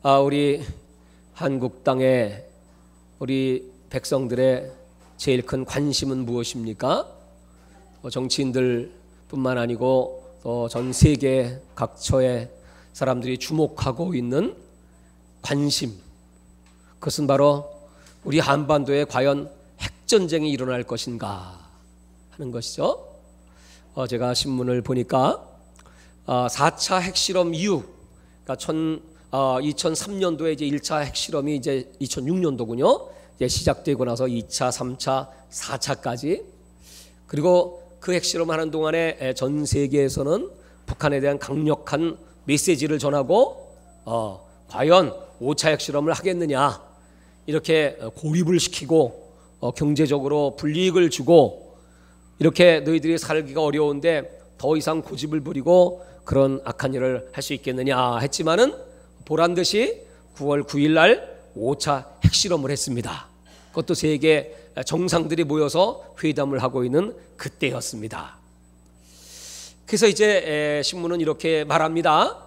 우리 한국 땅에 우리 백성들의 제일 큰 관심은 무엇입니까? 정치인들뿐만 아니고 또 전 세계 각처의 사람들이 주목하고 있는 관심, 그것은 바로 우리 한반도에 과연 핵전쟁이 일어날 것인가 하는 것이죠. 제가 신문을 보니까 4차 핵실험 이후, 그러니까 2003년도에 이제 1차 핵실험이 이제 2006년도군요. 이제 시작되고 나서 2차, 3차, 4차까지, 그리고 그 핵실험을 하는 동안에 전 세계에서는 북한에 대한 강력한 메시지를 전하고 과연 5차 핵실험을 하겠느냐, 이렇게 고립을 시키고 경제적으로 불이익을 주고, 이렇게 너희들이 살기가 어려운데 더 이상 고집을 부리고 그런 악한 일을 할 수 있겠느냐 했지만은 보란듯이 9월 9일 날 5차 핵실험을 했습니다. 그것도 세계 정상들이 모여서 회담을 하고 있는 그때였습니다. 그래서 이제 신문은 이렇게 말합니다.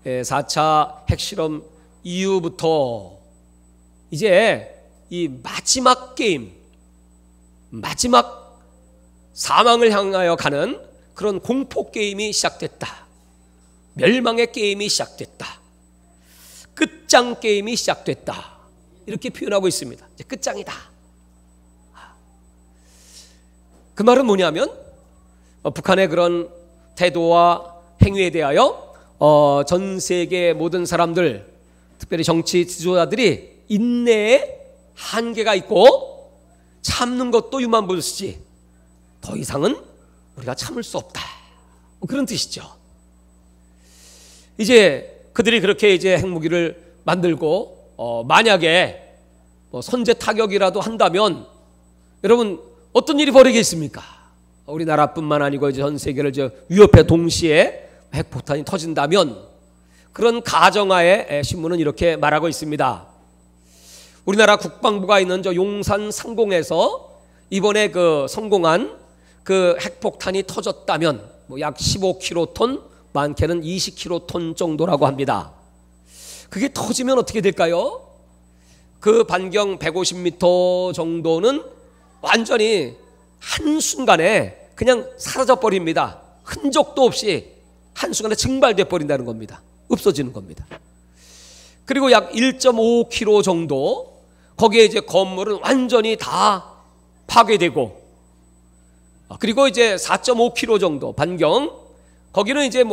4차 핵실험 이후부터 이제 이 마지막 게임, 마지막 사망을 향하여 가는 그런 공포 게임이 시작됐다. 멸망의 게임이 시작됐다. 끝장 게임이 시작됐다. 이렇게 표현하고 있습니다. 이제 끝장이다. 그 말은 뭐냐면 북한의 그런 태도와 행위에 대하여 전 세계 모든 사람들, 특별히 정치 지도자들이 인내에 한계가 있고 참는 것도 유만불수지 더 이상은 우리가 참을 수 없다, 그런 뜻이죠. 이제 그들이 그렇게 이제 핵무기를 만들고 만약에 선제 타격이라도 한다면 여러분 어떤 일이 벌어지겠습니까? 우리나라뿐만 아니고 이제 전 세계를 위협해 동시에 핵폭탄이 터진다면, 그런 가정하에 신문은 이렇게 말하고 있습니다. 우리나라 국방부가 있는 저 용산 상공에서 이번에 그 성공한 그 핵폭탄이 터졌다면 약 15kT, 많게는 20kT 정도라고 합니다. 그게 터지면 어떻게 될까요? 그 반경 150m 정도는 완전히 한순간에 그냥 사라져 버립니다. 흔적도 없이 한순간에 증발돼 버린다는 겁니다. 없어지는 겁니다. 그리고 약 1.5km 정도, 거기에 이제 건물은 완전히 다 파괴되고, 그리고 이제 4.5km 정도 반경, 거기는 이제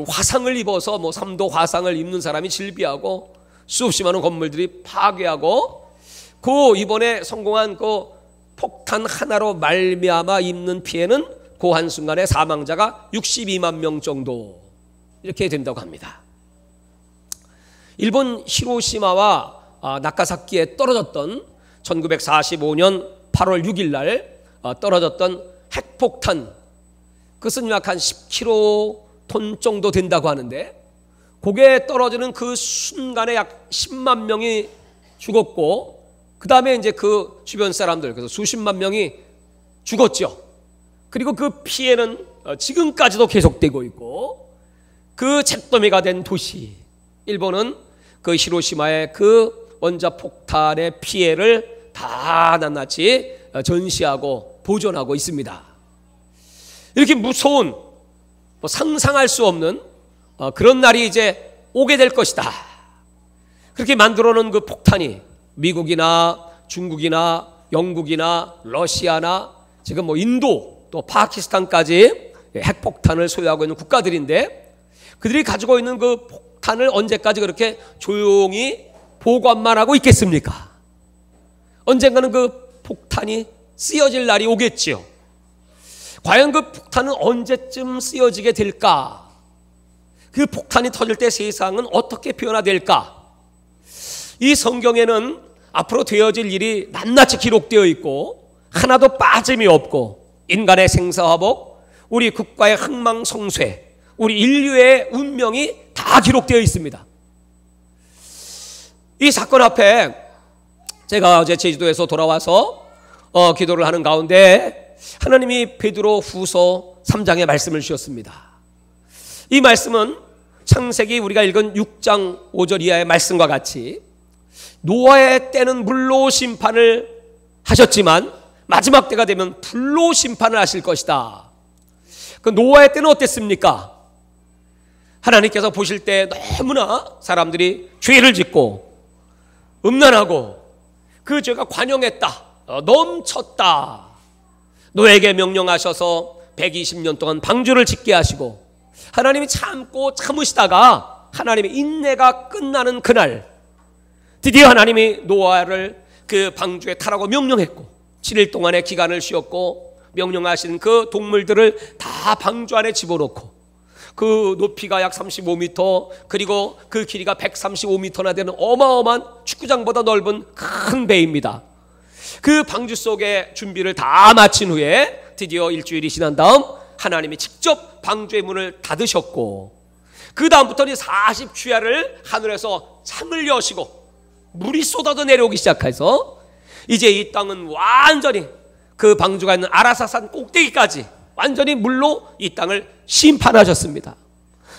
화상을 입어서 3도 화상을 입는 사람이 질비하고 수없이 많은 건물들이 파괴하고, 그 이번에 성공한 그 폭탄 하나로 말미암아 입는 피해는 그 한순간에 사망자가 62만 명 정도 이렇게 된다고 합니다. 일본 히로시마와 나가사키에 떨어졌던 1945년 8월 6일 날 떨어졌던 핵폭탄, 그것은 약 한 10kT 정도 된다고 하는데, 그게 떨어지는 그 순간에 약 10만 명이 죽었고, 그 다음에 이제 그 주변 사람들, 그래서 수십만 명이 죽었죠. 그리고 그 피해는 지금까지도 계속되고 있고, 그 잿더미가 된 도시 일본은 그 히로시마의 그 원자폭탄의 피해를 다 낱낱이 전시하고 보존하고 있습니다. 이렇게 무서운, 상상할 수 없는 그런 날이 이제 오게 될 것이다. 그렇게 만들어 놓은 그 폭탄이 미국이나 중국이나 영국이나 러시아나 지금 인도 또 파키스탄까지 핵폭탄을 소유하고 있는 국가들인데, 그들이 가지고 있는 그 폭탄을 언제까지 그렇게 조용히 보관만 하고 있겠습니까? 언젠가는 그 폭탄이 쓰여질 날이 오겠지요. 과연 그 폭탄은 언제쯤 쓰여지게 될까? 그 폭탄이 터질 때 세상은 어떻게 변화될까? 이 성경에는 앞으로 되어질 일이 낱낱이 기록되어 있고 하나도 빠짐이 없고, 인간의 생사화복, 우리 국가의 흥망성쇠, 우리 인류의 운명이 다 기록되어 있습니다. 이 사건 앞에 제가 어제 제주도에서 돌아와서 기도를 하는 가운데 하나님이 베드로 후서 3장의 말씀을 주셨습니다. 이 말씀은 창세기 우리가 읽은 6장 5절 이하의 말씀과 같이 노아의 때는 물로 심판을 하셨지만 마지막 때가 되면 불로 심판을 하실 것이다. 그 노아의 때는 어땠습니까? 하나님께서 보실 때 너무나 사람들이 죄를 짓고 음란하고 그 죄가 관영했다, 넘쳤다. 노아에게 명령하셔서 120년 동안 방주를 짓게 하시고 하나님이 참고 참으시다가 하나님의 인내가 끝나는 그날 드디어 하나님이 노아를 그 방주에 타라고 명령했고 7일 동안의 기간을 쉬었고 명령하신 그 동물들을 다 방주 안에 집어넣고 그 높이가 약 35m 그리고 그 길이가 135m나 되는 어마어마한 축구장보다 넓은 큰 배입니다. 그 방주 속에 준비를 다 마친 후에 드디어 일주일이 지난 다음 하나님이 직접 방주의 문을 닫으셨고 그 다음부터는 40주야를 하늘에서 창을 여시고 물이 쏟아져 내려오기 시작해서 이제 이 땅은 완전히 그 방주가 있는 아라사산 꼭대기까지 완전히 물로 이 땅을 심판하셨습니다.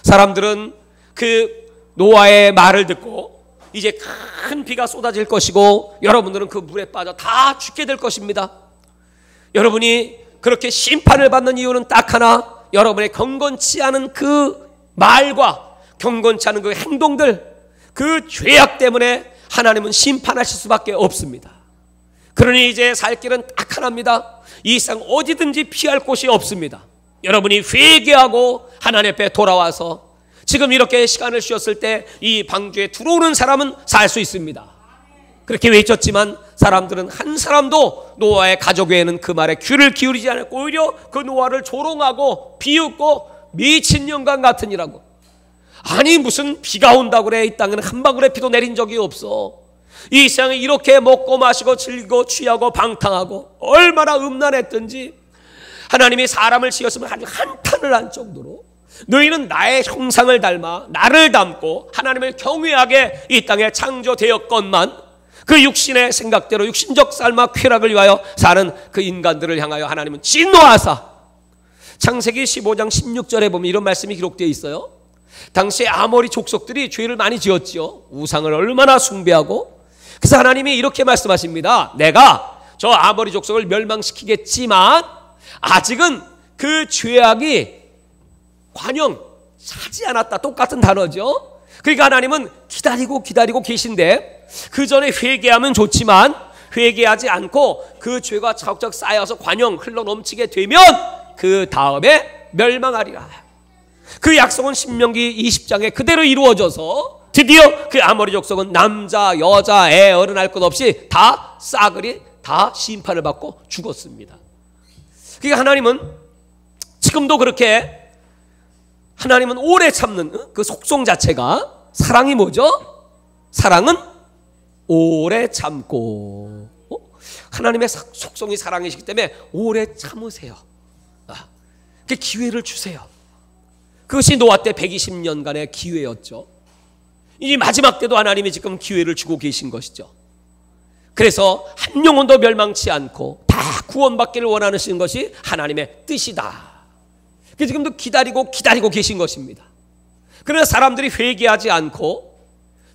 사람들은 그 노아의 말을 듣고 이제 큰 비가 쏟아질 것이고 여러분들은 그 물에 빠져 다 죽게 될 것입니다. 여러분이 그렇게 심판을 받는 이유는 딱 하나, 여러분의 경건치 않은 그 말과 경건치 않은 그 행동들, 그 죄악 때문에 하나님은 심판하실 수밖에 없습니다. 그러니 이제 살 길은 딱 하나입니다. 이 세상 어디든지 피할 곳이 없습니다. 여러분이 회개하고 하나님 앞에 돌아와서 지금 이렇게 시간을 쉬었을 때 이 방주에 들어오는 사람은 살 수 있습니다. 그렇게 외쳤지만 사람들은 한 사람도 노아의 가족 외에는 그 말에 귀를 기울이지 않았고 오히려 그 노아를 조롱하고 비웃고 미친 영광 같으니라고. 아니 무슨 비가 온다고 그래. 이 땅에는 한 방울의 비도 내린 적이 없어. 이 세상에 이렇게 먹고 마시고 즐기고 취하고 방탕하고 얼마나 음란했던지 하나님이 사람을 지었으면 아주 한탄을 한 정도로 너희는 나의 형상을 닮아 나를 닮고 하나님을 경외하게 이 땅에 창조되었건만 그 육신의 생각대로 육신적 삶과 쾌락을 위하여 사는 그 인간들을 향하여 하나님은 진노하사 창세기 15장 16절에 보면 이런 말씀이 기록되어 있어요. 당시에 아모리 족속들이 죄를 많이 지었지요. 우상을 얼마나 숭배하고. 그래서 하나님이 이렇게 말씀하십니다. 내가 저 아모리 족속을 멸망시키겠지만 아직은 그 죄악이 관영하지 않았다. 똑같은 단어죠. 그러니까 하나님은 기다리고 계신데 그 전에 회개하면 좋지만 회개하지 않고 그 죄가 차곡차곡 쌓여서 관영 흘러 넘치게 되면 그 다음에 멸망하리라. 그 약속은 신명기 20장에 그대로 이루어져서 드디어 그 아모리 족속은 남자 여자 애 어른 할 것 없이 다 싸그리 다 심판을 받고 죽었습니다. 그러니까 하나님은 지금도 그렇게 하나님은 오래 참는 그 속성 자체가 사랑이 뭐죠? 사랑은 오래 참고. 하나님의 속성이 사랑이시기 때문에 오래 참으세요. 그 기회를 주세요. 그것이 노아 때 120년간의 기회였죠. 이 마지막 때도 하나님이 지금 기회를 주고 계신 것이죠. 그래서 한 영혼도 멸망치 않고 다 구원받기를 원하시는 것이 하나님의 뜻이다. 그래서 지금도 기다리고 계신 것입니다. 그러나 사람들이 회개하지 않고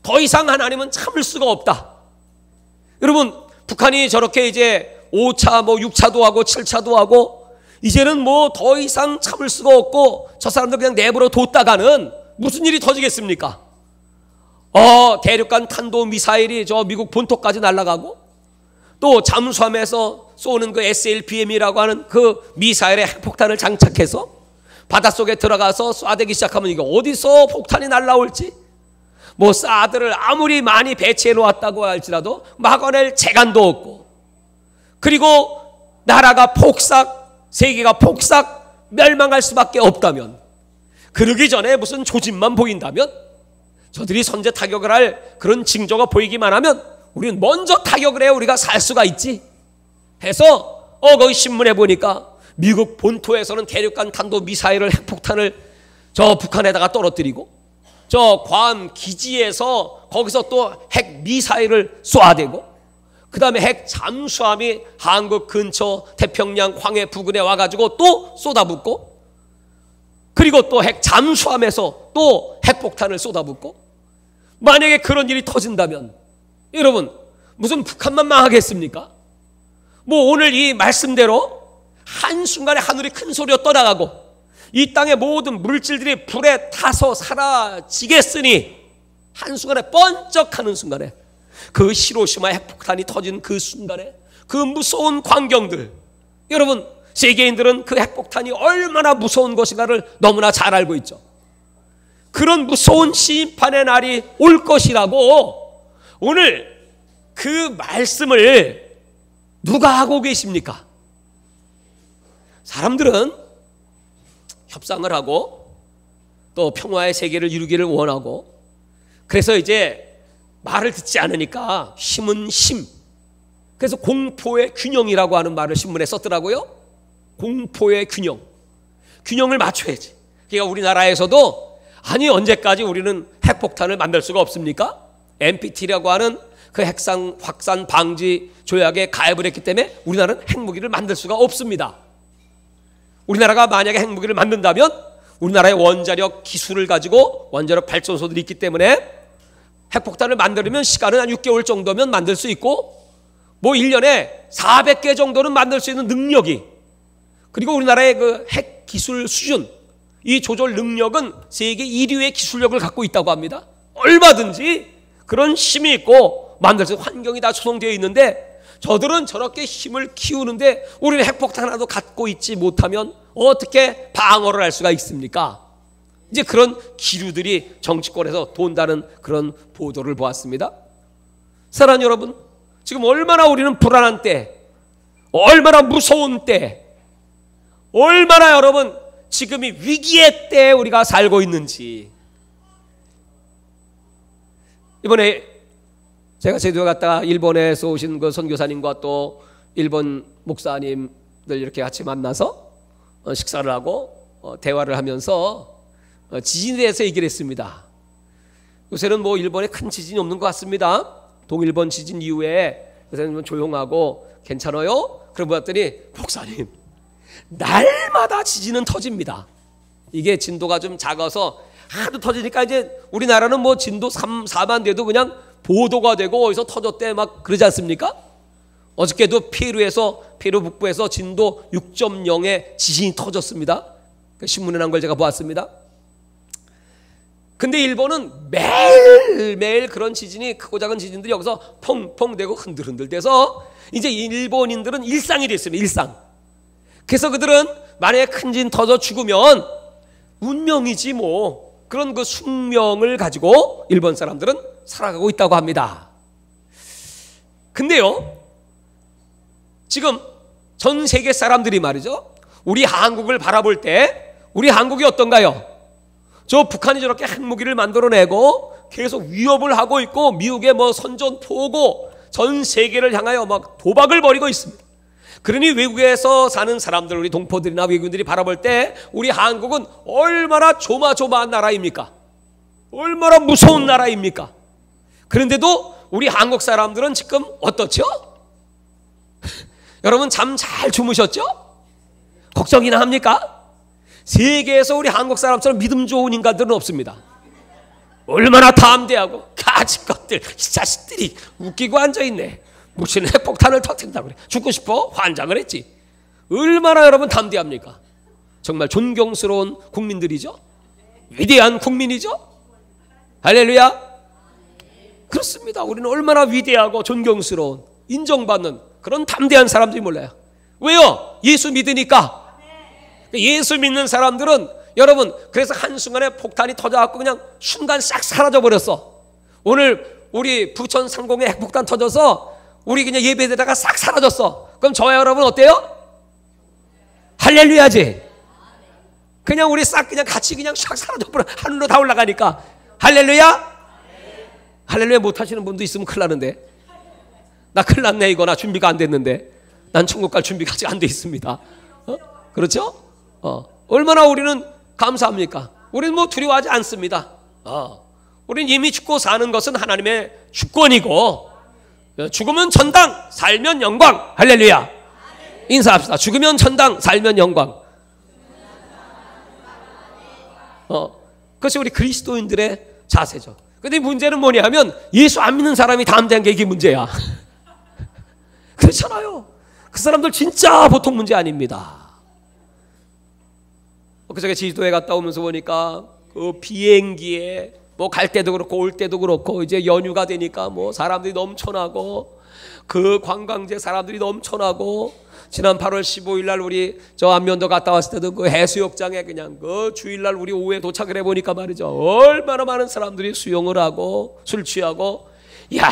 더 이상 하나님은 참을 수가 없다. 여러분 북한이 저렇게 이제 5차 6차도 하고 7차도 하고 이제는 더 이상 참을 수가 없고 저 사람들 그냥 내버려 뒀다가는 무슨 일이 터지겠습니까? 대륙간 탄도 미사일이 저 미국 본토까지 날아가고 또 잠수함에서 쏘는 그 SLBM이라고 하는 그 미사일에 핵폭탄을 장착해서 바닷속에 들어가서 쏴대기 시작하면 이게 어디서 폭탄이 날라올지 사드를 아무리 많이 배치해 놓았다고 할지라도 막아낼 재간도 없고 그리고 나라가 폭삭 세계가 폭삭 멸망할 수밖에 없다면 그러기 전에 무슨 조짐만 보인다면 저들이 선제 타격을 할 그런 징조가 보이기만 하면 우리는 먼저 타격을 해야 우리가 살 수가 있지 해서 거기 신문에 보니까 미국 본토에서는 대륙간 탄도 미사일을 핵폭탄을 저 북한에다가 떨어뜨리고 저 괌 기지에서 거기서 또 핵 미사일을 쏘아대고 그 다음에 핵 잠수함이 한국 근처 태평양 황해 부근에 와가지고 또 쏟아붓고 그리고 또 핵 잠수함에서 또 핵폭탄을 쏟아붓고, 만약에 그런 일이 터진다면 여러분 무슨 북한만 망하겠습니까? 뭐 오늘 이 말씀대로 한순간에 하늘이 큰 소리로 떠나가고 이 땅의 모든 물질들이 불에 타서 사라지겠으니, 한순간에 번쩍하는 순간에, 그 히로시마 핵폭탄이 터진 그 순간에 그 무서운 광경들, 여러분 세계인들은 그 핵폭탄이 얼마나 무서운 것인가를 너무나 잘 알고 있죠. 그런 무서운 심판의 날이 올 것이라고 오늘 그 말씀을 누가 하고 계십니까? 사람들은 협상을 하고 또 평화의 세계를 이루기를 원하고, 그래서 이제 말을 듣지 않으니까 힘은 힘, 그래서 공포의 균형이라고 하는 말을 신문에 썼더라고요. 공포의 균형, 균형을 맞춰야지. 그러니까 우리나라에서도 아니 언제까지 우리는 핵폭탄을 만들 수가 없습니까? NPT라고 하는 그 확산 방지 조약에 가입을 했기 때문에 우리나라는 핵무기를 만들 수가 없습니다. 우리나라가 만약에 핵무기를 만든다면 우리나라의 원자력 기술을 가지고 원자력 발전소들이 있기 때문에 핵폭탄을 만들면 시간은 한 6개월 정도면 만들 수 있고, 뭐 1년에 400개 정도는 만들 수 있는 능력이, 그리고 우리나라의 그 핵 기술 수준, 이 조절 능력은 세계 1위의 기술력을 갖고 있다고 합니다. 얼마든지 그런 힘이 있고 만들 수 있는 환경이 다 조성되어 있는데, 저들은 저렇게 힘을 키우는데 우리는 핵폭탄 하나도 갖고 있지 못하면 어떻게 방어를 할 수가 있습니까? 이제 그런 기류들이 정치권에서 돈다는 그런 보도를 보았습니다. 사랑하는 여러분, 지금 얼마나 우리는 불안한 때, 얼마나 무서운 때, 얼마나 여러분 지금이 위기의 때에 우리가 살고 있는지. 이번에 제가 제주도 갔다가 일본에서 오신 그 선교사님과 또 일본 목사님들 이렇게 같이 만나서 식사를 하고 대화를 하면서 지진에 대해서 얘기를 했습니다. 요새는 뭐 일본에 큰 지진이 없는 것 같습니다. 동일본 지진 이후에 요새는 조용하고 괜찮아요? 그러고 봤더니 목사님, 날마다 지진은 터집니다. 이게 진도가 좀 작아서 하도 터지니까 이제 우리나라는 뭐 진도 3, 4만 돼도 그냥 보도가 되고 어디서 터졌대 막 그러지 않습니까? 어저께도 페루 북부에서 진도 6.0의 지진이 터졌습니다. 신문에 난 걸 제가 보았습니다. 근데 일본은 매일매일 그런 지진이, 크고 작은 지진들이 여기서 펑펑 대고 흔들흔들 돼서 이제 일본인들은 일상이 됐습니다. 일상. 그래서 그들은 만약에 큰 지진 터져 죽으면 운명이지 뭐, 그런 그 숙명을 가지고 일본 사람들은 살아가고 있다고 합니다. 근데요, 지금 전 세계 사람들이 말이죠, 우리 한국을 바라볼 때 우리 한국이 어떤가요? 저 북한이 저렇게 핵무기를 만들어내고 계속 위협을 하고 있고 미국의 뭐 선전포고 전 세계를 향하여 막 도박을 벌이고 있습니다. 그러니 외국에서 사는 사람들, 우리 동포들이나 외국인들이 바라볼 때 우리 한국은 얼마나 조마조마한 나라입니까? 얼마나 무서운 나라입니까? 그런데도 우리 한국 사람들은 지금 어떻죠? 여러분 잠 잘 주무셨죠? 걱정이나 합니까? 세계에서 우리 한국 사람처럼 믿음 좋은 인간들은 없습니다. 얼마나 담대하고 가진 것들, 이 자식들이 웃기고 앉아있네. 무슨 핵폭탄을 터뜨린다고 그래. 죽고 싶어? 환장을 했지. 얼마나 여러분 담대합니까? 정말 존경스러운 국민들이죠. 위대한 국민이죠. 할렐루야. 그렇습니다. 우리는 얼마나 위대하고 존경스러운, 인정받는 그런 담대한 사람들이 몰라요. 왜요? 예수 믿으니까. 예수 믿는 사람들은 여러분, 그래서 한순간에 폭탄이 터져갖고 그냥 순간 싹 사라져버렸어. 오늘 우리 부천 상공에 핵폭탄 터져서 우리 그냥 예배되다가 싹 사라졌어. 그럼 저와 여러분 어때요? 할렐루야지. 그냥 우리 싹 그냥 같이 그냥 싹 사라져버려. 하늘로 다 올라가니까. 할렐루야? 할렐루야 못하시는 분도 있으면 큰일 나는데. 나 큰일 났네 이거. 나 준비가 안 됐는데. 난 천국 갈 준비가 아직 안 돼 있습니다. 그렇죠? 얼마나 우리는 감사합니까? 우리는 뭐 두려워하지 않습니다. 우리는 이미 죽고 사는 것은 하나님의 주권이고, 죽으면 천당, 살면 영광. 할렐루야. 인사합시다. 죽으면 천당, 살면 영광. 그것이 우리 그리스도인들의 자세죠. 근데 문제는 뭐냐 하면 예수 안 믿는 사람이 담대한 게 이게 문제야. 그렇잖아요. 그 사람들 진짜 보통 문제 아닙니다. 그저께 제주도에 갔다 오면서 보니까 그 비행기에 뭐 갈 때도 그렇고 올 때도 그렇고 이제 연휴가 되니까 뭐 사람들이 넘쳐나고 그 관광지에 사람들이 넘쳐나고 지난 8월 15일 날 우리 저 안면도 갔다 왔을 때도 그 해수욕장에 그냥 그 주일날 우리 오후에 도착을 해보니까 말이죠. 얼마나 많은 사람들이 수영을 하고 술 취하고 이야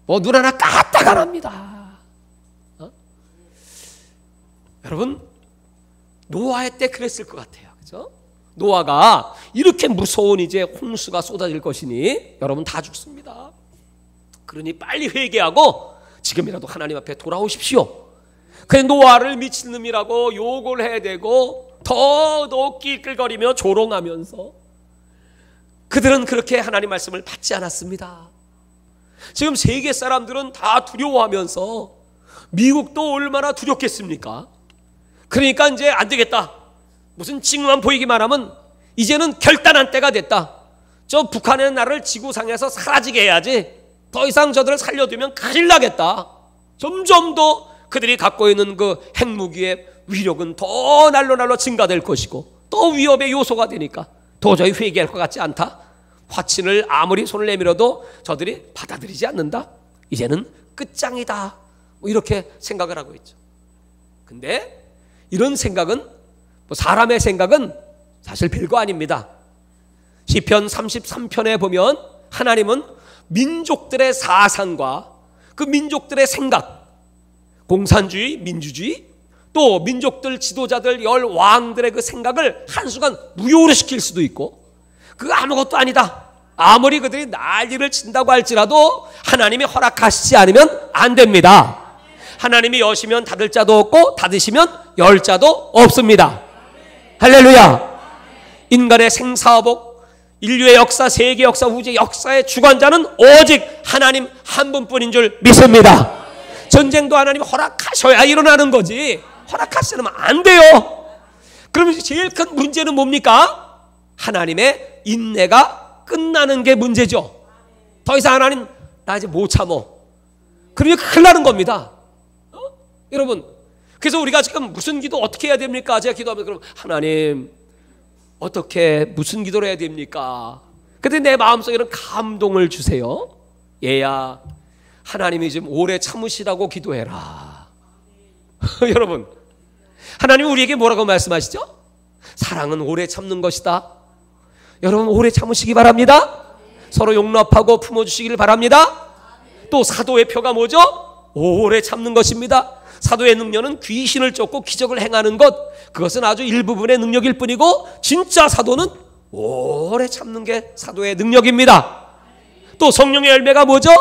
뭐 눈 하나 까딱 안 합니다. 여러분 노아의 때 그랬을 것 같아요. 그죠? 노아가 이렇게 무서운 이제 홍수가 쏟아질 것이니 여러분 다 죽습니다. 그러니 빨리 회개하고 지금이라도 하나님 앞에 돌아오십시오. 그 노아를 미친놈이라고 욕을 해야 되고 더 낄낄거리며 조롱하면서 그들은 그렇게 하나님 말씀을 받지 않았습니다. 지금 세계 사람들은 다 두려워하면서 미국도 얼마나 두렵겠습니까? 그러니까 이제 안 되겠다. 무슨 징후만 보이기만 하면 이제는 결단한 때가 됐다. 저 북한의 나라를 지구상에서 사라지게 해야지. 더 이상 저들을 살려두면 큰일 나겠다. 점점 더 그들이 갖고 있는 그 핵무기의 위력은 더 날로 증가될 것이고 또 위협의 요소가 되니까 도저히 회개할 것 같지 않다. 화친을 아무리 손을 내밀어도 저들이 받아들이지 않는다. 이제는 끝장이다. 뭐 이렇게 생각을 하고 있죠. 근데 이런 생각은 사람의 생각은 사실 별거 아닙니다. 시편 33편에 보면 하나님은 민족들의 사상과 그 민족들의 생각, 공산주의, 민주주의, 또 민족들 지도자들 열 왕들의 그 생각을 한순간 무효로 시킬 수도 있고 그거 아무것도 아니다. 아무리 그들이 난리를 친다고 할지라도 하나님이 허락하시지 않으면 안 됩니다. 하나님이 여시면 닫을 자도 없고 닫으시면 열 자도 없습니다. 할렐루야. 인간의 생사복, 인류의 역사, 세계 역사, 우주의 역사의 주관자는 오직 하나님 한 분뿐인 줄 믿습니다. 전쟁도 하나님 허락하셔야 일어나는 거지 허락하시면 안 돼요. 그러면 제일 큰 문제는 뭡니까? 하나님의 인내가 끝나는 게 문제죠. 더 이상 하나님 나 이제 못 참어. 그러면 큰일 나는 겁니다. 여러분 그래서 우리가 지금 무슨 기도 어떻게 해야 됩니까? 제가 기도하면 그럼 하나님 어떻게 무슨 기도를 해야 됩니까? 근데 내 마음속에는 감동을 주세요. 얘야 하나님이 지금 오래 참으시라고 기도해라. 여러분 하나님이 우리에게 뭐라고 말씀하시죠? 사랑은 오래 참는 것이다. 여러분 오래 참으시기 바랍니다. 서로 용납하고 품어주시기를 바랍니다. 또 사도의 표가 뭐죠? 오래 참는 것입니다. 사도의 능력은 귀신을 쫓고 기적을 행하는 것, 그것은 아주 일부분의 능력일 뿐이고 진짜 사도는 오래 참는 게 사도의 능력입니다. 또 성령의 열매가 뭐죠?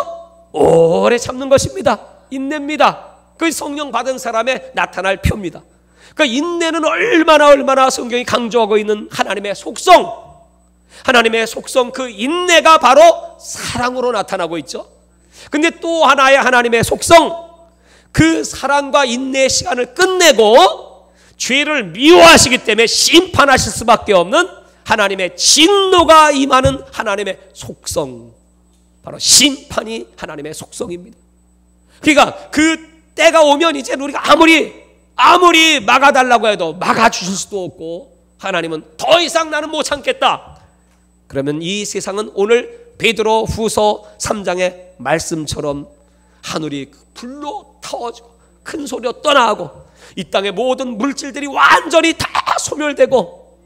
오래 참는 것입니다. 인내입니다. 그 성령 받은 사람의 나타날 표입니다. 그러니까 인내는 얼마나 성경이 강조하고 있는 하나님의 속성, 하나님의 속성, 그 인내가 바로 사랑으로 나타나고 있죠. 근데 또 하나의 하나님의 속성, 그 사랑과 인내의 시간을 끝내고 죄를 미워하시기 때문에 심판하실 수밖에 없는 하나님의 진노가 임하는 하나님의 속성, 바로 심판이 하나님의 속성입니다. 그러니까 그 때가 오면 이제 우리가 아무리 막아달라고 해도 막아주실 수도 없고 하나님은 더 이상 나는 못 참겠다. 그러면 이 세상은 오늘 베드로 후서 3장의 말씀처럼 하늘이 불로 타워지고 큰 소리로 떠나고 이 땅의 모든 물질들이 완전히 다 소멸되고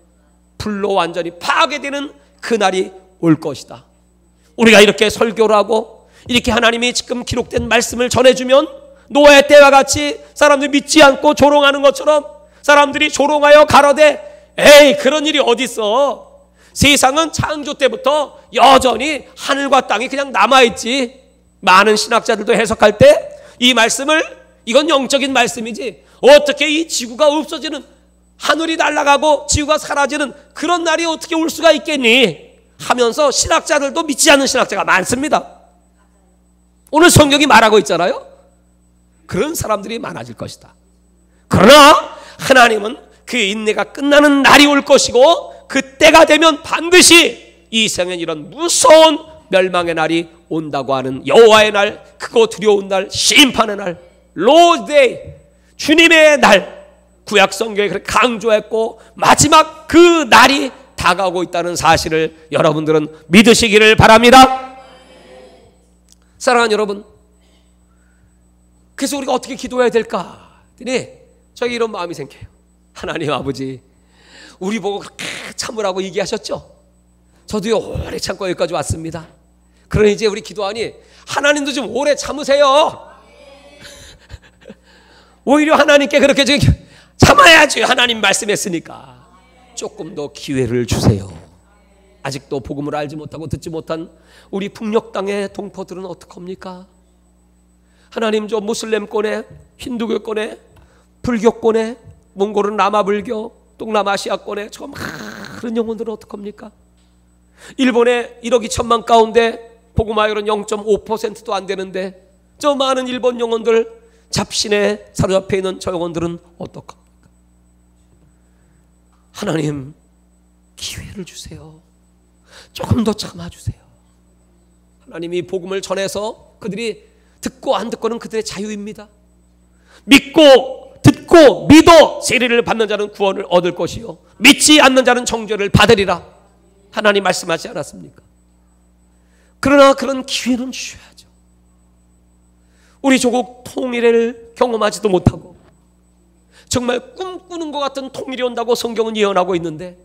불로 완전히 파괴되는 그날이 올 것이다. 우리가 이렇게 설교를 하고 이렇게 하나님이 지금 기록된 말씀을 전해주면 노아의 때와 같이 사람들이 믿지 않고 조롱하는 것처럼 사람들이 조롱하여 가로되 에이 그런 일이 어딨어. 세상은 창조 때부터 여전히 하늘과 땅이 그냥 남아있지. 많은 신학자들도 해석할 때 이 말씀을 이건 영적인 말씀이지 어떻게 이 지구가 없어지는, 하늘이 날아가고 지구가 사라지는 그런 날이 어떻게 올 수가 있겠니 하면서 신학자들도 믿지 않는 신학자가 많습니다. 오늘 성경이 말하고 있잖아요. 그런 사람들이 많아질 것이다. 그러나 하나님은 그 인내가 끝나는 날이 올 것이고 그때가 되면 반드시 이 세상에 이런 무서운 멸망의 날이 온다고 하는 여호와의 날, 크고 두려운 날, 심판의 날, 로드데이, 주님의 날, 구약 성경에 그렇게 강조했고 마지막 그 날이 다가오고 있다는 사실을 여러분들은 믿으시기를 바랍니다. 사랑하는 여러분, 그래서 우리가 어떻게 기도해야 될까? 저에게 이런 마음이 생겨요. 하나님 아버지, 우리 보고 그렇게 참으라고 얘기하셨죠? 저도요 오래 참고 여기까지 왔습니다. 그러니 이제 우리 기도하니 하나님도 좀 오래 참으세요. 오히려 하나님께 그렇게 참아야지. 하나님 말씀했으니까 조금 더 기회를 주세요. 아직도 복음을 알지 못하고 듣지 못한 우리 북녘 땅의 동포들은 어떡합니까? 하나님, 저 무슬림권에, 힌두교권에, 불교권에, 몽골은 라마불교, 동남아시아권에 저 많은 영혼들은 어떡합니까? 일본에 1억 2천만 가운데 복음화율은 0.5%도 안 되는데 저 많은 일본 영혼들, 잡신에 사로잡혀 있는 저 영혼들은 어떡합니까? 하나님, 기회를 주세요. 조금 더 참아주세요. 하나님이 복음을 전해서 그들이 듣고 안 듣고는 그들의 자유입니다. 믿고 듣고 믿어 세례를 받는 자는 구원을 얻을 것이요 믿지 않는 자는 정죄를 받으리라. 하나님 말씀하지 않았습니까? 그러나 그런 기회는 주셔야죠. 우리 조국 통일을 경험하지도 못하고 정말 꿈꾸는 것 같은 통일이 온다고 성경은 예언하고 있는데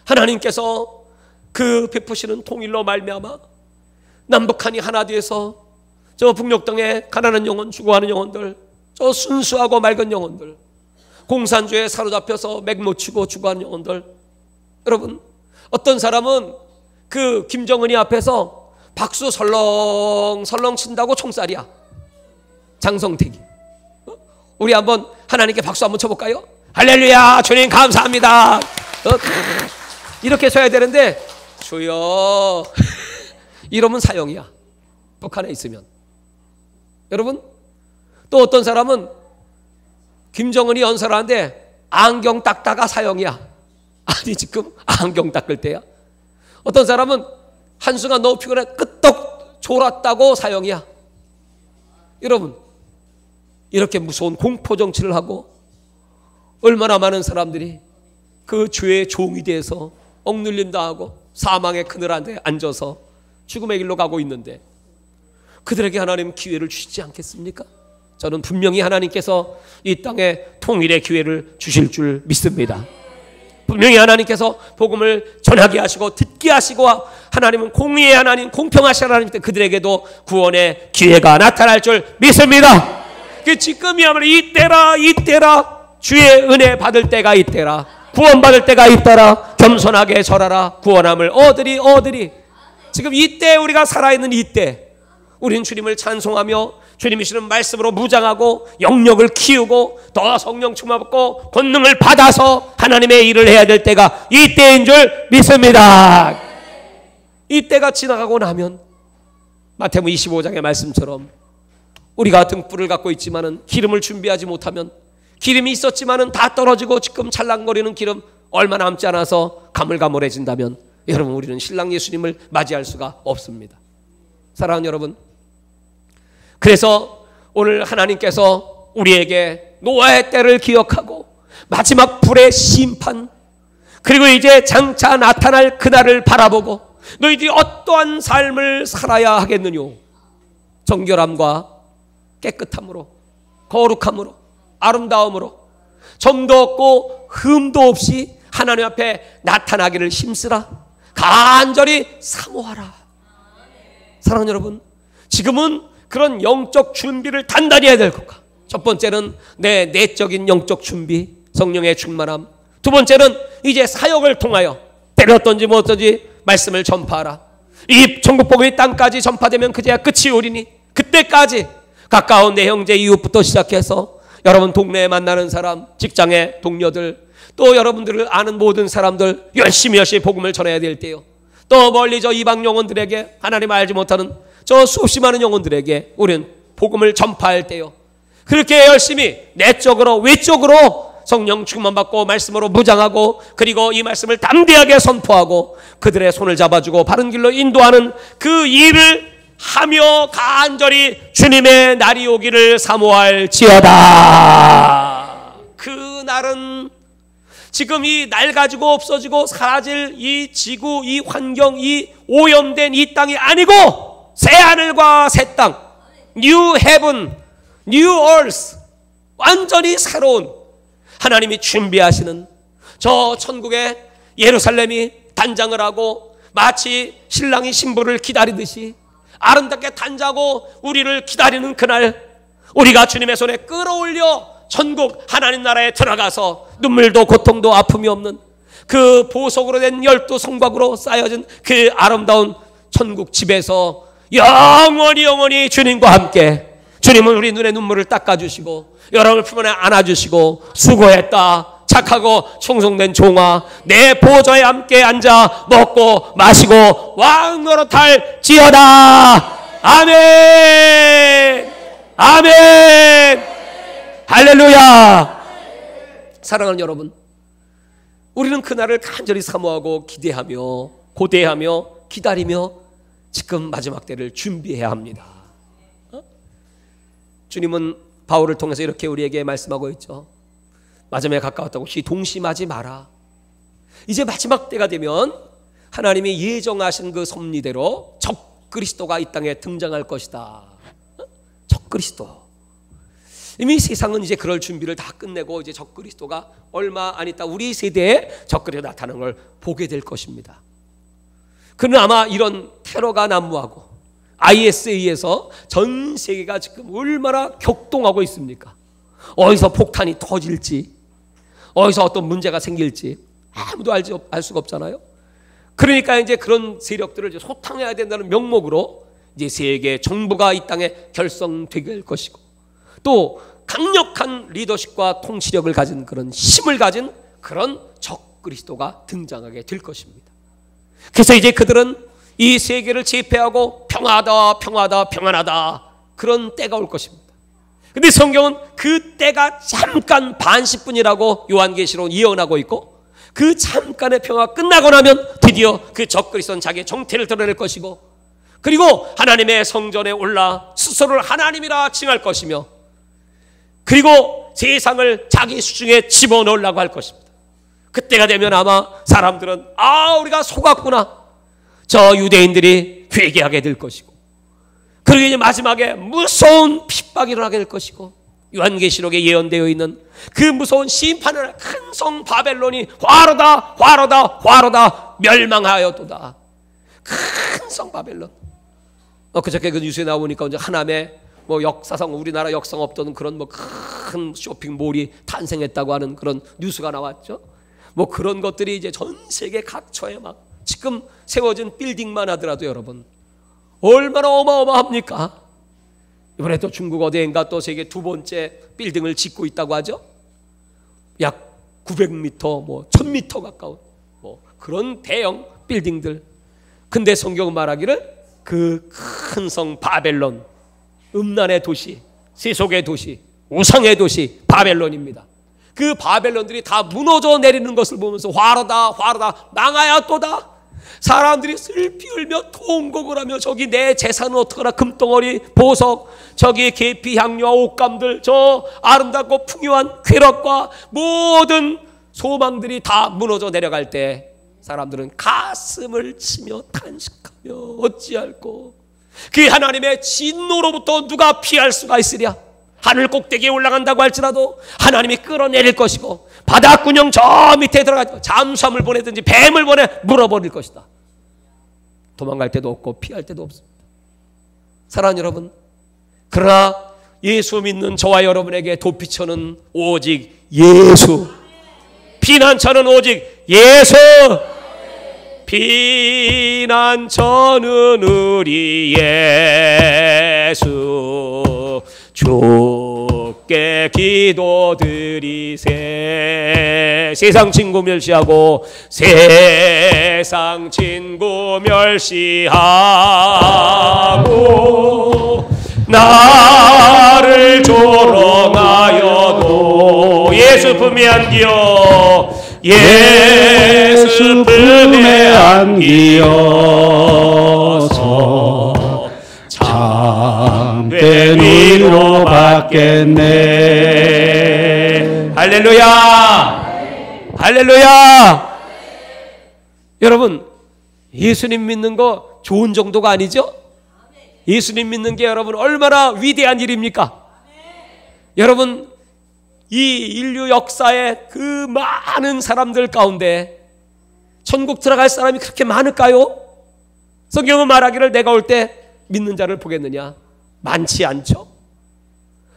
하나님께서 그 베푸시는 통일로 말미암아 남북한이 하나 되어서 저 북녘 땅에 가난한 영혼, 죽어가는 영혼들, 저 순수하고 맑은 영혼들, 공산주의에 사로잡혀서 맥 놓치고 죽어가는 영혼들, 여러분, 어떤 사람은 그 김정은이 앞에서 박수 설렁설렁 친다고 총살이야. 장성택이. 우리 한번 하나님께 박수 한번 쳐볼까요? 할렐루야, 주님 감사합니다. 이렇게 서야 되는데 주여 이러면 사형이야. 북한에 있으면. 여러분, 또 어떤 사람은 김정은이 연설하는데 안경 닦다가 사형이야. 아니, 지금 안경 닦을 때야. 어떤 사람은 한순간 너무 피곤해 끄떡 졸았다고 사형이야. 여러분, 이렇게 무서운 공포 정치를 하고 얼마나 많은 사람들이 그 죄의 종이 돼서 억눌림 당하고 사망의 그늘 안에 앉아서 죽음의 길로 가고 있는데 그들에게 하나님 기회를 주시지 않겠습니까? 저는 분명히 하나님께서 이 땅에 통일의 기회를 주실 줄 믿습니다. 분명히 하나님께서 복음을 전하게 하시고 듣게 하시고, 하나님은 공의의 하나님, 공평하신 하나님 때 그들에게도 구원의 기회가 나타날 줄 믿습니다. 그 지금이야말로 이때라 주의 은혜 받을 때가 이때라, 구원받을 때가 있더라. 겸손하게 절하라. 구원함을 얻으리. 지금 이때 우리가 살아있는 이때 우리는 주님을 찬송하며 주님이 주시는 말씀으로 무장하고 영역을 키우고 더 성령 충만받고 권능을 받아서 하나님의 일을 해야 될 때가 이때인 줄 믿습니다. 이때가 지나가고 나면 마태복음 25장의 말씀처럼 우리가 등불을 갖고 있지만은 기름을 준비하지 못하면, 기름이 있었지만은 다 떨어지고 지금 찰랑거리는 기름 얼마 남지 않아서 가물가물해진다면 여러분, 우리는 신랑 예수님을 맞이할 수가 없습니다. 사랑하는 여러분, 그래서 오늘 하나님께서 우리에게 노아의 때를 기억하고 마지막 불의 심판, 그리고 이제 장차 나타날 그날을 바라보고 너희들이 어떠한 삶을 살아야 하겠느냐, 정결함과 깨끗함으로, 거룩함으로, 아름다움으로, 점도 없고 흠도 없이 하나님 앞에 나타나기를 힘쓰라. 간절히 사모하라. 사랑하는 여러분, 지금은 그런 영적 준비를 단단히 해야 될 것과, 첫 번째는 내 내적인 영적 준비, 성령의 충만함. 두 번째는 이제 사역을 통하여 때렸던지 뭐었던지 말씀을 전파하라. 이 천국 복음이 땅까지 전파되면 그제야 끝이 오리니 그때까지 가까운 내 형제 이웃부터 시작해서 여러분 동네에 만나는 사람, 직장의 동료들, 또 여러분들을 아는 모든 사람들 열심히 복음을 전해야 될 때요. 또 멀리 저 이방 영혼들에게, 하나님 알지 못하는 저 수없이 많은 영혼들에게 우리는 복음을 전파할 때요. 그렇게 열심히 내적으로 외적으로 성령 충만 받고 말씀으로 무장하고 그리고 이 말씀을 담대하게 선포하고 그들의 손을 잡아주고 바른 길로 인도하는 그 일을 하며 간절히 주님의 날이 오기를 사모할지어다. 그 날은 지금 이 낡아지고 없어지고 사라질 이 지구, 이 환경, 이 오염된 이 땅이 아니고 새 하늘과 새 땅, New Heaven, New Earth, 완전히 새로운 하나님이 준비하시는 저 천국의 예루살렘이 단장을 하고 마치 신랑이 신부를 기다리듯이 아름답게 단장하고 우리를 기다리는 그날, 우리가 주님의 손에 끌어올려 천국 하나님 나라에 들어가서 눈물도 고통도 아픔이 없는 그 보석으로 된 12성곽으로 쌓여진 그 아름다운 천국 집에서 영원히 주님과 함께, 주님은 우리 눈에 눈물을 닦아주시고 여러분을 품 안에 안아주시고 수고했다, 착하고 충성된 종아, 내 보좌에 함께 앉아 먹고 마시고 왕노릇할지어다. 아멘, 아멘, 할렐루야. 사랑하는 여러분, 우리는 그날을 간절히 사모하고 기대하며 고대하며 기다리며 지금 마지막 때를 준비해야 합니다. 주님은 바울을 통해서 이렇게 우리에게 말씀하고 있죠. 마지막에 가까웠다고 동심하지 마라. 이제 마지막 때가 되면 하나님이 예정하신 그 섭리대로 적그리스도가 이 땅에 등장할 것이다. 적그리스도. 이미 세상은 이제 그럴 준비를 다 끝내고 이제 적그리스도가 얼마 안 있다 우리 세대에 적그리스도가 나타나는 걸 보게 될 것입니다. 그는 아마 이런 테러가 난무하고 IS에 의해서 전 세계가 지금 얼마나 격동하고 있습니까? 어디서 폭탄이 터질지, 어디서 어떤 문제가 생길지 아무도 알 수가 없잖아요. 그러니까 이제 그런 세력들을 이제 소탕해야 된다는 명목으로 이제 세계 정부가 이 땅에 결성되게 될 것이고, 또 강력한 리더십과 통치력을 가진 그런 힘을 가진 그런 적그리스도가 등장하게 될 것입니다. 그래서 이제 그들은 이 세계를 제패하고 평안하다 그런 때가 올 것입니다. 근데 성경은 그 때가 잠깐 반시뿐이라고 요한계시록 예언하고 있고, 그 잠깐의 평화가 끝나고 나면 드디어 그 적그리스도는 자기의 정체를 드러낼 것이고, 그리고 하나님의 성전에 올라 스스로를 하나님이라 칭할 것이며, 그리고 세상을 자기 수중에 집어넣으려고 할 것입니다. 그때가 되면 아마 사람들은 우리가 속았구나, 저 유대인들이 회개하게 될 것이고, 그리고 이제 마지막에 무서운 핍박이 일어나게 될 것이고, 요한계시록에 예언되어 있는 그 무서운 심판을 큰 성 바벨론이 화로다 멸망하였도다. 큰 성 바벨론. 그저께 그 뉴스에 나오니까 이제 하남에 역사상 우리나라 역사상 없던 그런 큰 쇼핑몰이 탄생했다고 하는 그런 뉴스가 나왔죠. 그런 것들이 이제 전 세계 각처에 막 지금 세워진 빌딩만 하더라도 여러분 얼마나 어마어마합니까? 이번에 또 중국 어디인가 또 세계 두 번째 빌딩을 짓고 있다고 하죠. 약 900m, 1000m 가까운 그런 대형 빌딩들. 근데 성경은 말하기를 그 큰 성 바벨론, 음란의 도시, 세속의 도시, 우상의 도시 바벨론입니다. 그 바벨론들이 다 무너져 내리는 것을 보면서 화로다 망하였도다. 사람들이 슬피 울며 통곡을 하며 저기 내 재산은 어떡하나, 금덩어리, 보석, 저기 계피, 향료와 옷감들, 저 아름답고 풍요한 쾌락과 모든 소망들이 다 무너져 내려갈 때 사람들은 가슴을 치며 탄식하며 어찌할꼬, 그 하나님의 진노로부터 누가 피할 수가 있으랴. 하늘 꼭대기에 올라간다고 할지라도 하나님이 끌어내릴 것이고, 바닷구녕 저 밑에 들어가서 잠수함을 보내든지 뱀을 보내 물어버릴 것이다. 도망갈 데도 없고 피할 데도 없습니다. 사랑하는 여러분, 그러나 예수 믿는 저와 여러분에게 도피처는 오직 예수, 피난처는 오직 예수. 피난처는 우리 예수, 주께 기도드리세. 세상 친구 멸시하고 세상 친구 멸시하고 나를 조롱하여도 예수 품에 안기어 예수 품에 안기어서 참된 위로 받겠네. 할렐루야, 할렐루야. 여러분, 예수님 믿는 거 좋은 정도가 아니죠? 예수님 믿는 게 여러분 얼마나 위대한 일입니까? 여러분, 이 인류 역사의 그 많은 사람들 가운데 천국 들어갈 사람이 그렇게 많을까요? 성경은 말하기를 내가 올 때 믿는 자를 보겠느냐? 많지 않죠.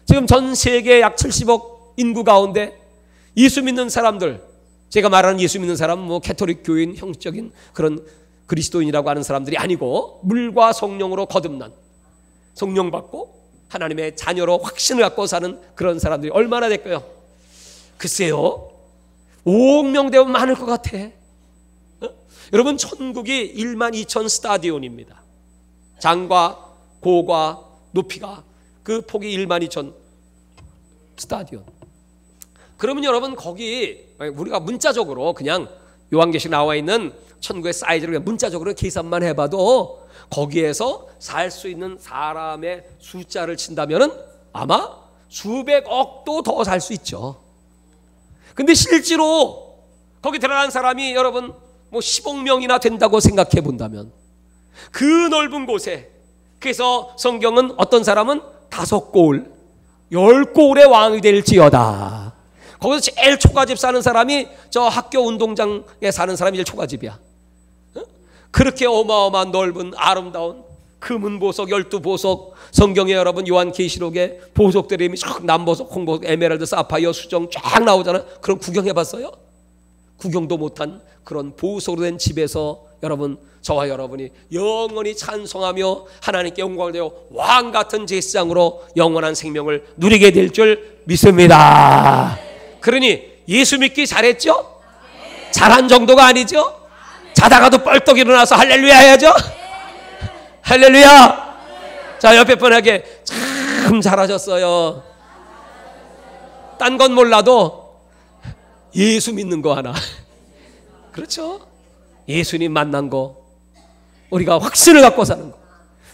지금 전 세계 약 70억 인구 가운데 예수 믿는 사람들, 제가 말하는 예수 믿는 사람은 뭐 캐톨릭 교인, 형식적인 그런 그리스도인이라고 하는 사람들이 아니고 물과 성령으로 거듭난, 성령 받고 하나님의 자녀로 확신을 갖고 사는 그런 사람들이 얼마나 될까요? 글쎄요, 5억 명 되면 많을 것 같아. 여러분, 천국이 1만 2천 스타디온입니다. 장과 고과 높이가 그 폭이 1만 2천 스타디온. 그러면 여러분, 거기 우리가 문자적으로 그냥 요한계시록 나와 있는 천국의 사이즈를 그냥 문자적으로 계산만 해봐도 거기에서 살 수 있는 사람의 숫자를 친다면은 아마 수백억도 더 살 수 있죠. 근데 실제로 거기 들어간 사람이 여러분 뭐 10억 명이나 된다고 생각해 본다면 그 넓은 곳에, 그래서 성경은 어떤 사람은 5골, 10골의 왕이 될지어다. 거기서 제일 초가집 사는 사람이 저 학교 운동장에 사는 사람이 제일 초가집이야. 그렇게 어마어마한 넓은 아름다운 금은 보석, 12보석, 성경에 여러분 요한계시록에 보석들이 남보석, 홍보석, 에메랄드, 사파이어, 수정 쫙 나오잖아요. 그럼 구경해봤어요? 구경도 못한 그런 보석으로 된 집에서 여러분, 저와 여러분이 영원히 찬송하며 하나님께 영광을 되어 왕같은 제사장으로 영원한 생명을 누리게 될 줄 믿습니다. 그러니 예수 믿기 잘했죠? 잘한 정도가 아니죠? 자다가도 뻘떡 일어나서 할렐루야 해야죠? 할렐루야. 자, 옆에 분에게 참 잘하셨어요. 딴 건 몰라도 예수 믿는 거 하나. 그렇죠? 예수님 만난 거, 우리가 확신을 갖고 사는 거.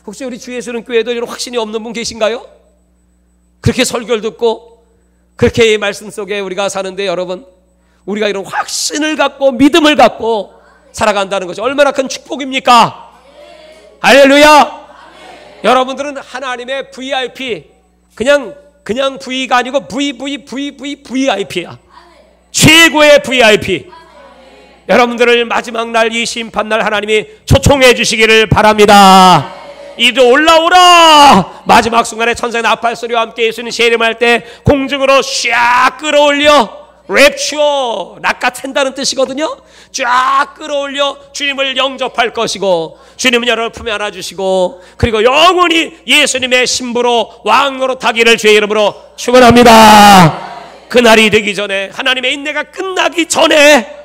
혹시 우리 주 예수는 교회도 이런 확신이 없는 분 계신가요? 그렇게 설교를 듣고 그렇게 이 말씀 속에 우리가 사는데 여러분, 우리가 이런 확신을 갖고 믿음을 갖고 살아간다는 것이 얼마나 큰 축복입니까? 할렐루야. 여러분들은 하나님의 VIP, 그냥 V가 아니고 VIP야. 최고의 VIP. 여러분들을 마지막 날, 이 심판날 하나님이 초청해 주시기를 바랍니다. 이도 올라오라. 마지막 순간에 천사의 나팔 소리와 함께 예수님 세례할 때 공중으로 쫙 끌어올려, 랩추어, 낚아챈다는 뜻이거든요. 쫙 끌어올려 주님을 영접할 것이고, 주님은 여러분을 품에 안아주시고, 그리고 영원히 예수님의 신부로 왕으로 타기를 주의 이름으로 축원합니다. 그날이 되기 전에, 하나님의 인내가 끝나기 전에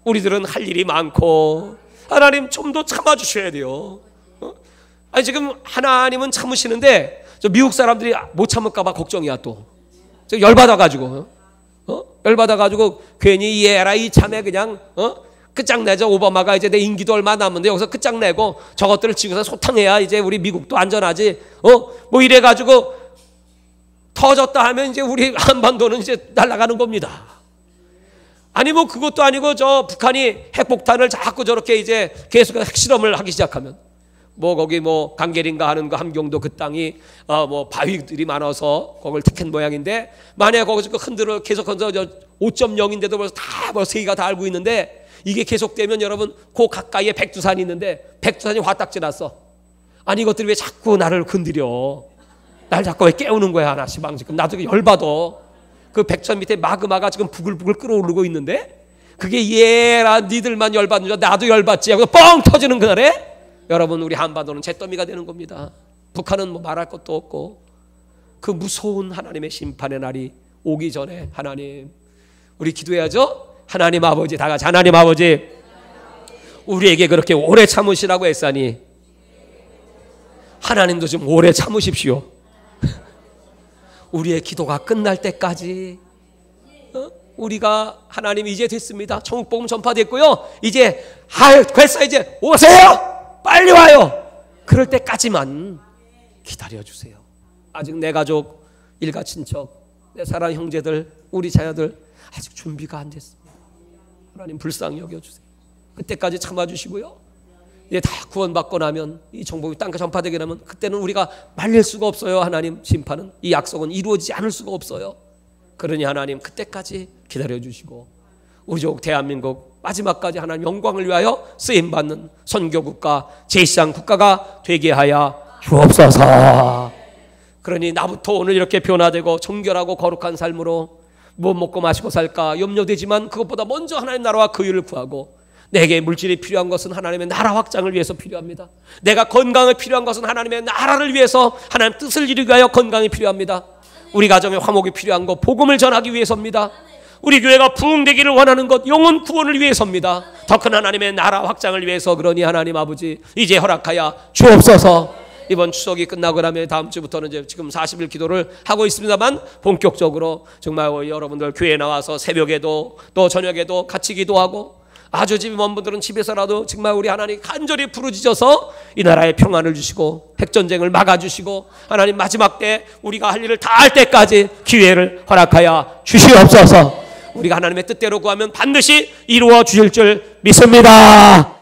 우리들은 할 일이 많고, 하나님 좀 더 참아주셔야 돼요. 아니, 지금 하나님은 참으시는데 저 미국 사람들이 못 참을까 봐 걱정이야. 또 저 열받아가지고 열받아가지고 괜히 이 에라이 참에 그냥 끝장내죠. 오바마가 이제 내 임기도 얼마 남았는데 여기서 끝장내고 저것들을 지고서 소탕해야 이제 우리 미국도 안전하지. 뭐 이래가지고 터졌다 하면 이제 우리 한반도는 이제 날아가는 겁니다. 아니 뭐 그것도 아니고 저 북한이 핵폭탄을 자꾸 저렇게 이제 계속 핵실험을 하기 시작하면 뭐 거기 뭐 강계린가 하는 거 함경도 그 땅이 뭐 바위들이 많아서 거길 택한 모양인데, 만약에 거기서 그 흔들어 계속 흔들어 5.0인데도 벌써 세계가 다 알고 있는데, 이게 계속되면 여러분 그 가까이에 백두산이 있는데 백두산이 화딱지 났어. 아니 이것들이 왜 자꾸 나를 건드려? 날 자꾸 왜 깨우는 거야 하나씩 막. 지금 나도 열받아. 그 백두산 밑에 마그마가 지금 부글부글 끓어오르고 있는데 그게 얘라 니들만 열받는 줄 나도 열받지 하고 뻥 터지는 그날에 여러분 우리 한반도는 잿더미가 되는 겁니다. 북한은 뭐 말할 것도 없고. 그 무서운 하나님의 심판의 날이 오기 전에 하나님, 우리 기도해야죠. 하나님 아버지, 다 같이 하나님 아버지, 우리에게 그렇게 오래 참으시라고 했사니 하나님도 좀 오래 참으십시오. 우리의 기도가 끝날 때까지 우리가 하나님 이제 됐습니다. 천국복음 전파됐고요. 이제 됐어 이제 오세요. 빨리 와요. 그럴 때까지만 기다려주세요. 아직 내 가족, 일가 친척, 내 사랑하는 형제들, 우리 자녀들 아직 준비가 안 됐습니다. 하나님 불쌍히 여겨주세요. 그때까지 참아주시고요. 이제 다 구원받고 나면 이 정복이 땅에 전파되게 되면 그때는 우리가 말릴 수가 없어요. 하나님 심판은 이 약속은 이루어지지 않을 수가 없어요. 그러니 하나님 그때까지 기다려주시고 우리 족 대한민국 마지막까지 하나님 영광을 위하여 쓰임받는 선교국가 제1상 국가가 되게 하여 주옵소서. 그러니 나부터 오늘 이렇게 변화되고 정결하고 거룩한 삶으로 뭐 먹고 마시고 살까 염려되지만 그것보다 먼저 하나님 나라와 그 의를 구하고 내게 물질이 필요한 것은 하나님의 나라 확장을 위해서 필요합니다. 내가 건강이 필요한 것은 하나님의 나라를 위해서 하나님 뜻을 이루기 위하여 건강이 필요합니다. 우리 가정에 화목이 필요한 것 복음을 전하기 위해서입니다. 우리 교회가 부흥되기를 원하는 것 영혼 구원을 위해서입니다. 더 큰 하나님의 나라 확장을 위해서. 그러니 하나님 아버지 이제 허락하여 주옵소서. 이번 추석이 끝나고 나면 다음 주부터는 이제 지금 40일 기도를 하고 있습니다만 본격적으로 정말 여러분들 교회에 나와서 새벽에도 또 저녁에도 같이 기도하고 아주 집이 먼 분들은 집에서라도 정말 우리 하나님 간절히 부르짖어서 이 나라에 평안을 주시고 핵전쟁을 막아주시고 하나님 마지막 때 우리가 할 일을 다 할 때까지 기회를 허락하여 주시옵소서. 우리가 하나님의 뜻대로 구하면 반드시 이루어 주실 줄 믿습니다.